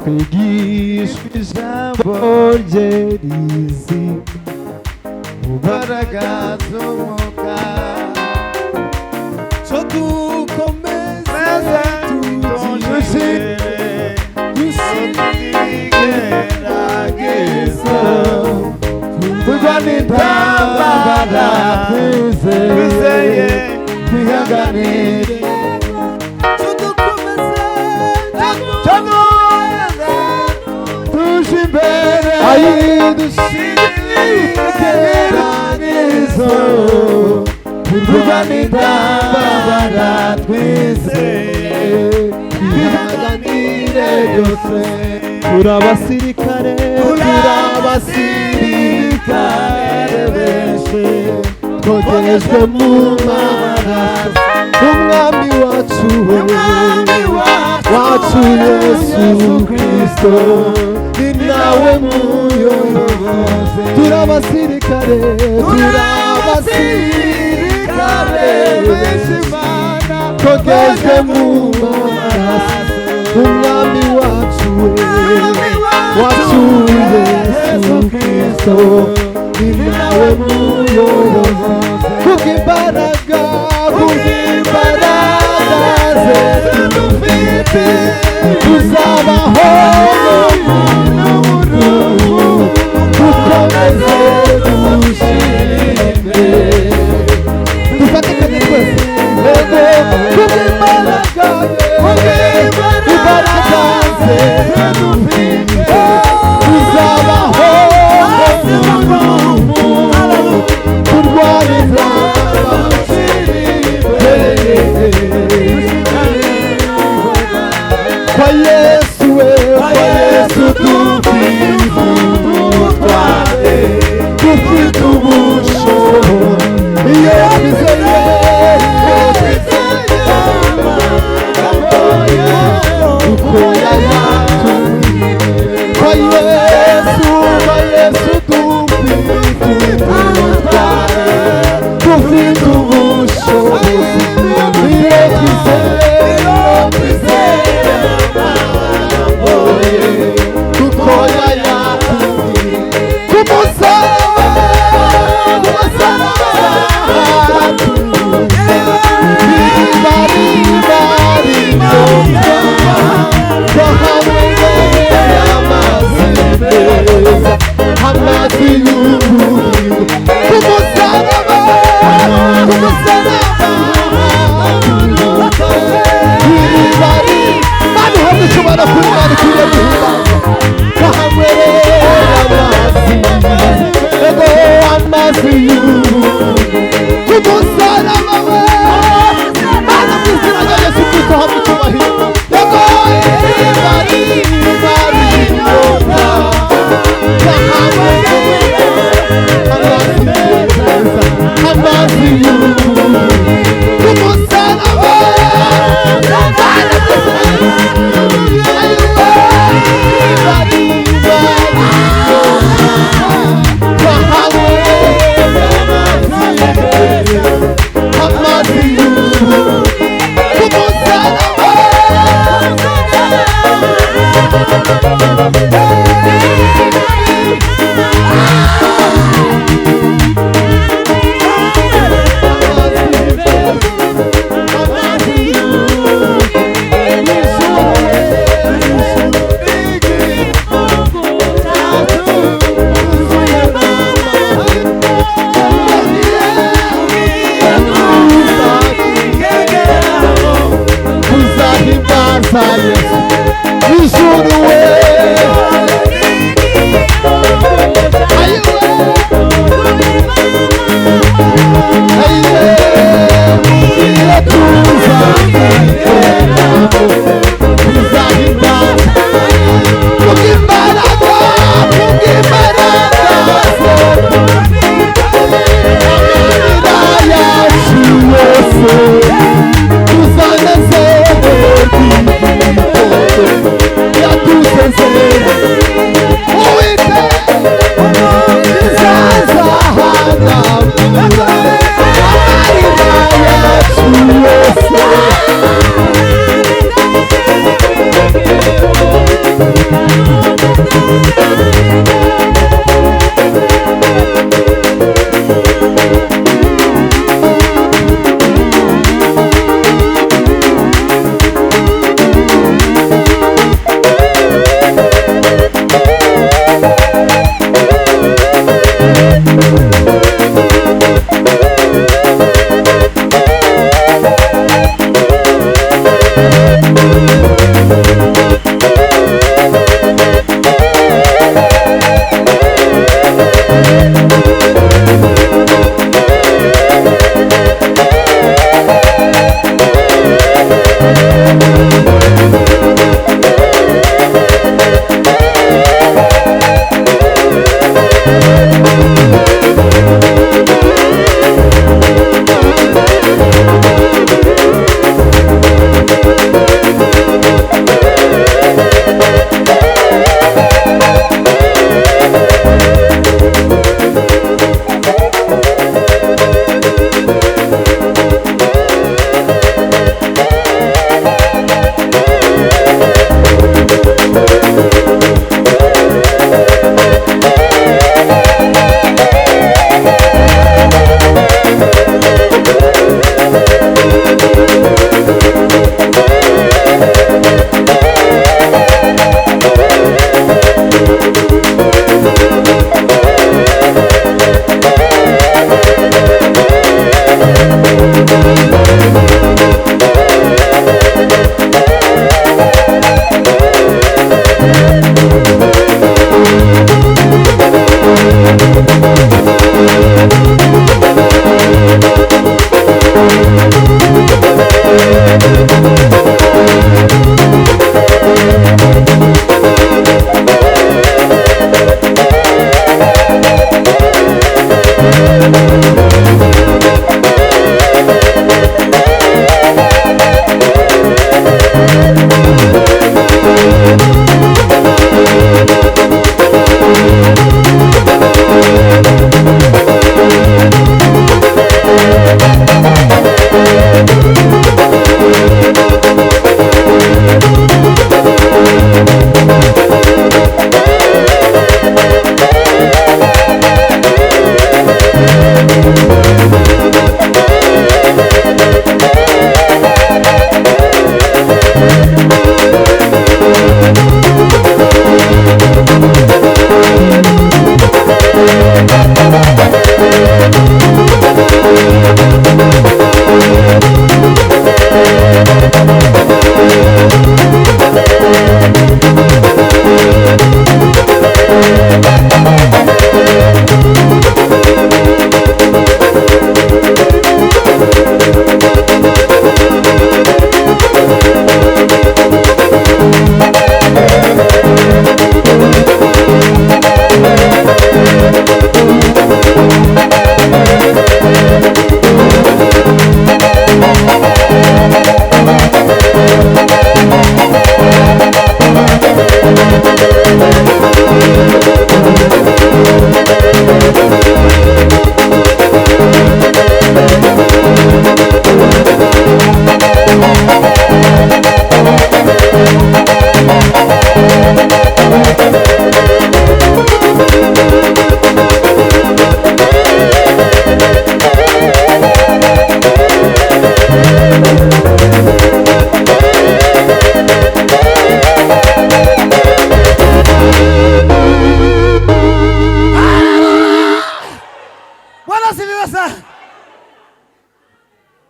twigishwa ijambo rye rizima mu mbaraga z'umwuka cyo dukomeze dugerageza turwane intambara twizeye twihanganire tuje imbere dushigikiranizo turwane intambara twizeye twihanganire byose turabasirikare benshi twogejwe mu maraso umwami wacu Yesu Kristo ni nawe muyobozi turabasirikare benshi twogejwe mu maraso umwami wacu Yesu Kristo ni nawe muyobozi kubw'imbaraga ze dufite tuzabaho dukomeze dushime dufatikanye twese kubw'imbaraga ze dufite tuzabaho turwanira kwa Yesu dufite ubushobozi iyo twizeye uko yayatuye kwa Yesu dufite ubushobozi iyo twizeye uko yayatuye ku amazi y'ubururu ku musaraba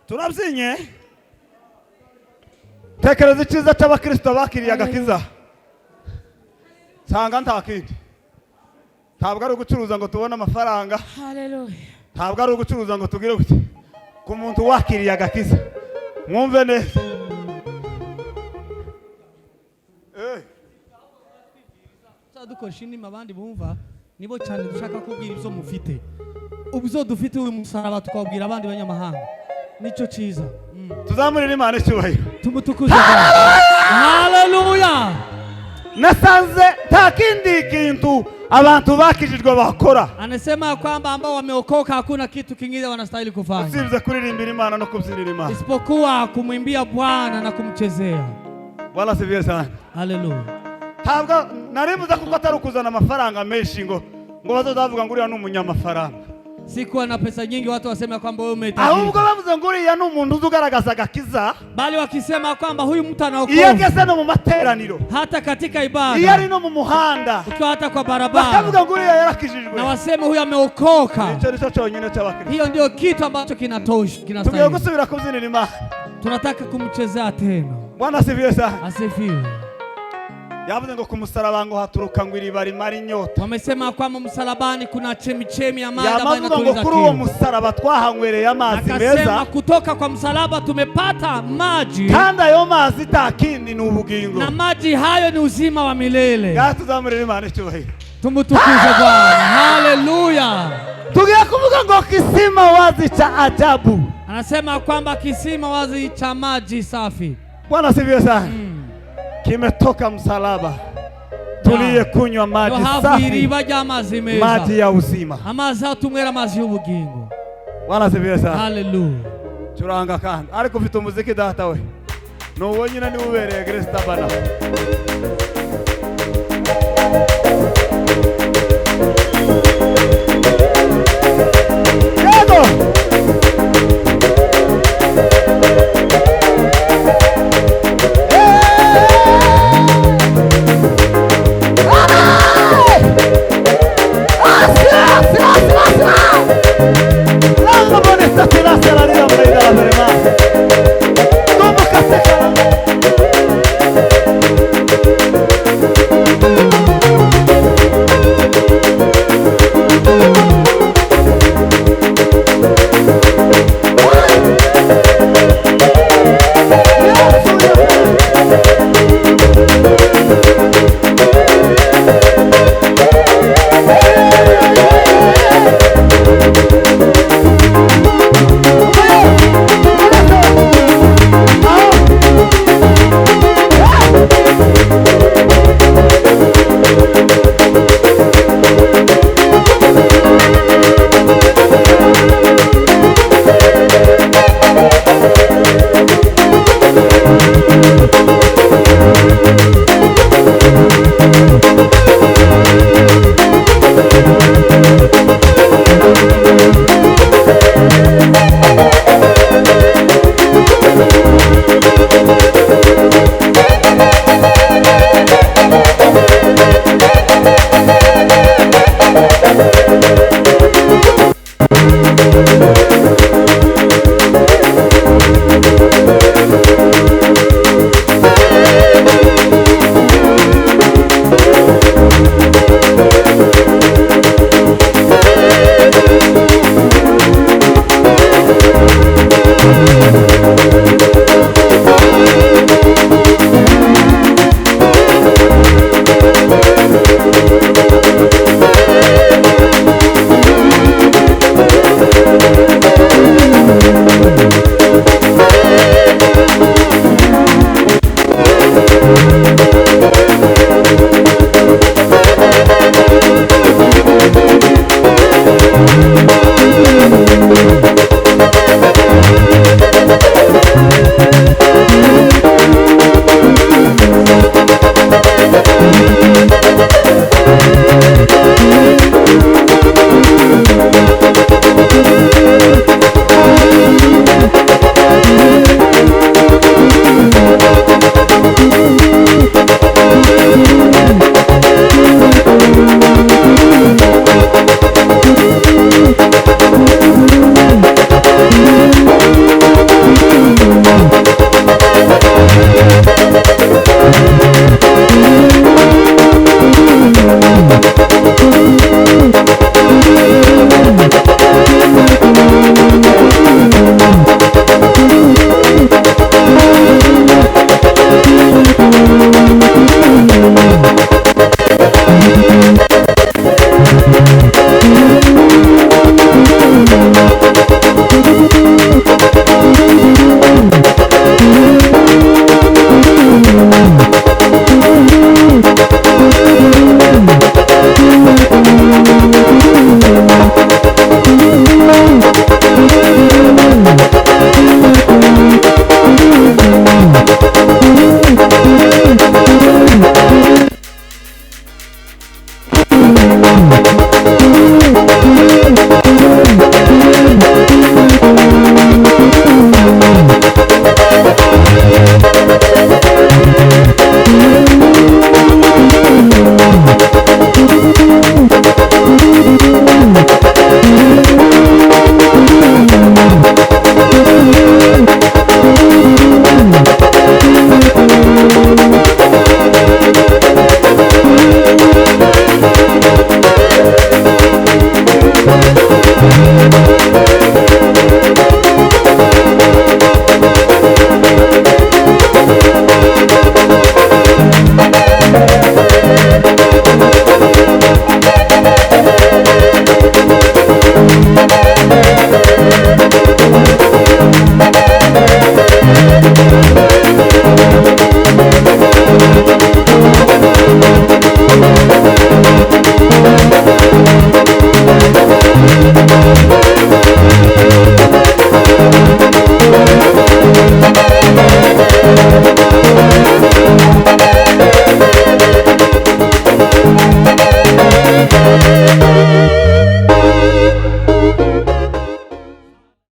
turabyinnye tekereza icyiza cy'abakristo bakiriye agakiza nsanga nta kindi ntabwo ari ugucuruza ngo tubone amafaranga ntabwo ari ugucuruza ngo tugire gute ku muntu wakiriye agakiza mwumve neza dukoresha inima abandi bumva nibo cyane dushaka kubwira ibyo mufite ubwo dufite uyu musaraba tukabwira abandi banyamahanga nico cyiza tuzamurira Imana icyubahiro tumutukuze haleluya nasanze nta kindi kintu abantu bakijijwe bakora. Anasema kwamba ambao wameokoka hakuna kitu kingine wanastahili kufanya usibye kuririmbira Imana no kubyinira Imana isipokuwa kumwimbia Bwana na kumchezea. Bwana sifiwe sana. Haleluya. Ntabwo naribuza kuko atari ukuzana amafaranga menshi ngo bazozavuga ngo uriya ni umunyamafaranga. Sikuwa na pesa nyingi watu wasema kwamba wewe umetajiri. Ahubwo bavuze ngo uriya ni umuntu uzugaragaza agakiza. Bali wakisema kwamba huyu mtu anaokoka. Iyo ageze no mu materaniro. Hata katika ibada. Iyo ari no mu muhanda. Ukiwa hata kwa barabara. Bakavuga ngo uriya yarakijijwe. Na wasema huyu ameokoka. Nicyo nicyo cyonyine cy'abakristo. Hiyo ndio kitu ambacho kinatosha, kinastahili. Tugiye gusubira kubyinira Imana. Tunataka kumchezea tena. Bwana asifiwe sana. Asifiwe. Yavuze ngo kumusaraba ngo haturuka ngo iriba rimara inyota. Wamesema kwamba msalabani kuna chemichemi ya maji ambayo inatuliza kiu. Kuri uwo musaraba twahanywereye amazi meza. Akasema kutoka kwa msalaba tumepata maji. Kandi ayo mazi takindi ni ubugingo. Na maji hayo ni uzima wa milele. Gatuzamurira Imana icyubahiro. Tumutukuze Bwana. Haleluya. Tugiye kuvuga ngo kisima wazi cha ajabu. Anasema kwamba kisima wazi cha maji safi. Bwana asifiwe sana. Kimetoka msalaba. Tuliye kunywa maji safi. Maji ya uzima. Amazi atumwera mazi y'ubugingo. Bwana asifiwe sana. Haleluya. Turanga kandi ariko ufite umuziki data we. No wonyine ni ubereye Grace Tabana.